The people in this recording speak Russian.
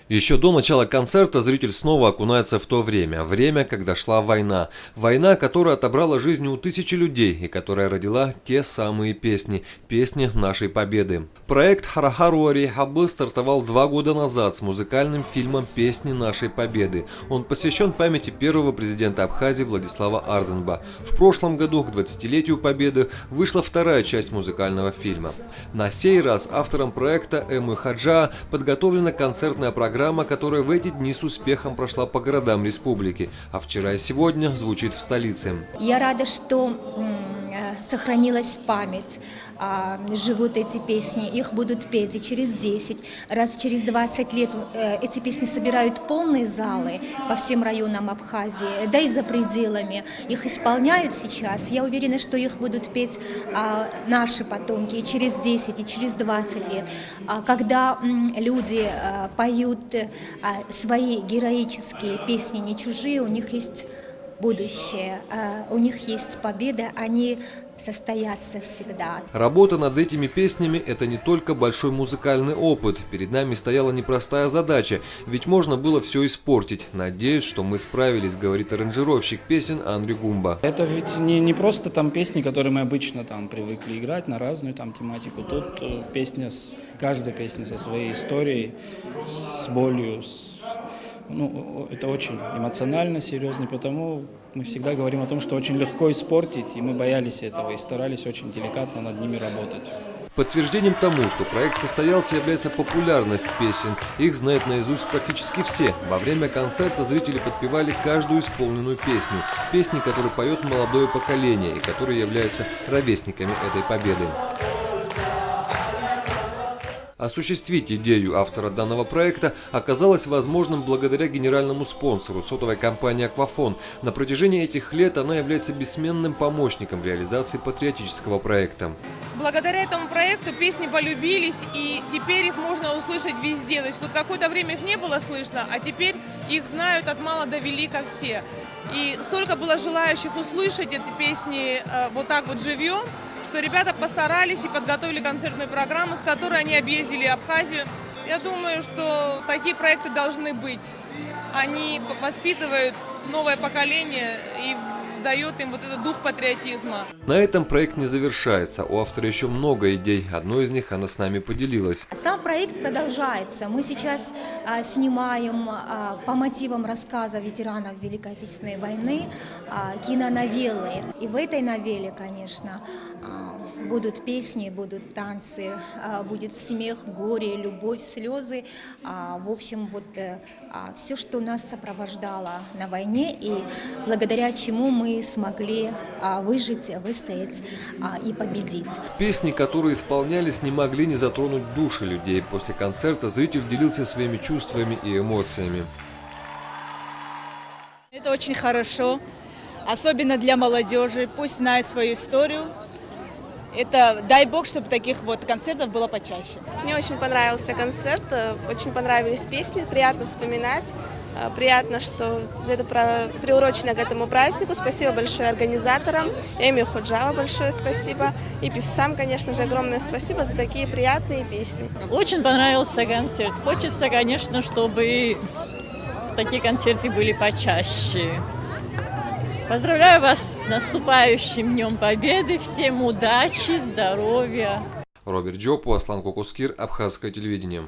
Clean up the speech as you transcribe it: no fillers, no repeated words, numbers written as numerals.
Еще до начала концерта зритель снова окунается в то время, когда шла война. Война, которая отобрала жизни у тысячи людей и которая родила те самые песни нашей победы. Проект «Харахару Арихабы» стартовал 2 года назад с музыкальным фильмом «Песни нашей победы». Он посвящен памяти первого президента Абхазии Владислава Арзенба. В прошлом году, к 20-летию победы, вышла вторая часть музыкального фильма. На сей раз автором проекта Эммой Хаджа подготовлена концертная программа, которая в эти дни с успехом прошла по городам республики, а вчера и сегодня звучит в столице. Я рада, что сохранилась память, живут эти песни, их будут петь и через 10, раз через 20 лет эти песни собирают полные залы по всем районам Абхазии, да и за пределами. Их исполняют сейчас, я уверена, что их будут петь наши потомки и через 10, и через 20 лет. Когда люди поют свои героические песни, не чужие, у них есть будущее, у них есть победа, они состоятся всегда. Работа над этими песнями – это не только большой музыкальный опыт. Перед нами стояла непростая задача, ведь можно было все испортить. Надеюсь, что мы справились, говорит аранжировщик песен Андрей Гумба. Это ведь не просто там песни, которые мы обычно там привыкли играть на разную там тематику. Тут каждая песня со своей историей, с болью, это очень эмоционально, серьезно, потому мы всегда говорим о том, что очень легко испортить, и мы боялись этого и старались очень деликатно над ними работать. Подтверждением тому, что проект состоялся, является популярность песен. Их знают наизусть практически все. Во время концерта зрители подпевали каждую исполненную песню. Песни, которые поет молодое поколение и которые являются ровесниками этой победы. Осуществить идею автора данного проекта оказалось возможным благодаря генеральному спонсору сотовой компании «Аквафон». На протяжении этих лет она является бессменным помощником реализации патриотического проекта. Благодаря этому проекту песни полюбились, и теперь их можно услышать везде. То есть вот какое-то время их не было слышно, а теперь их знают от мала до велика все. И столько было желающих услышать эти песни вот так вот живьем, что ребята постарались и подготовили концертную программу, с которой они объездили Абхазию. Я думаю, что такие проекты должны быть. Они воспитывают новое поколение и дают им вот этот дух патриотизма. На этом проект не завершается. У автора еще много идей. Одной из них она с нами поделилась. Сам проект продолжается. Мы сейчас снимаем по мотивам рассказа ветеранов Великой Отечественной войны киноновеллы. И в этой новелле, конечно, будут песни, будут танцы, будет смех, горе, любовь, слезы. В общем, вот все, что нас сопровождало на войне и благодаря чему мы смогли выжить, выстоять и победить. Песни, которые исполнялись, не могли не затронуть души людей. После концерта зритель делился своими чувствами и эмоциями. Это очень хорошо, особенно для молодежи. Пусть знают свою историю. Это дай бог, чтобы таких вот концертов было почаще. Мне очень понравился концерт, очень понравились песни, приятно вспоминать. Приятно, что это приурочено к этому празднику. Спасибо большое организаторам, Эмме Хаджава большое спасибо. И певцам, конечно же, огромное спасибо за такие приятные песни. Очень понравился концерт. Хочется, конечно, чтобы такие концерты были почаще. Поздравляю вас с наступающим Днем Победы. Всем удачи, здоровья. Роберт Джопу, Аслан Кокускир, Абхазское телевидение.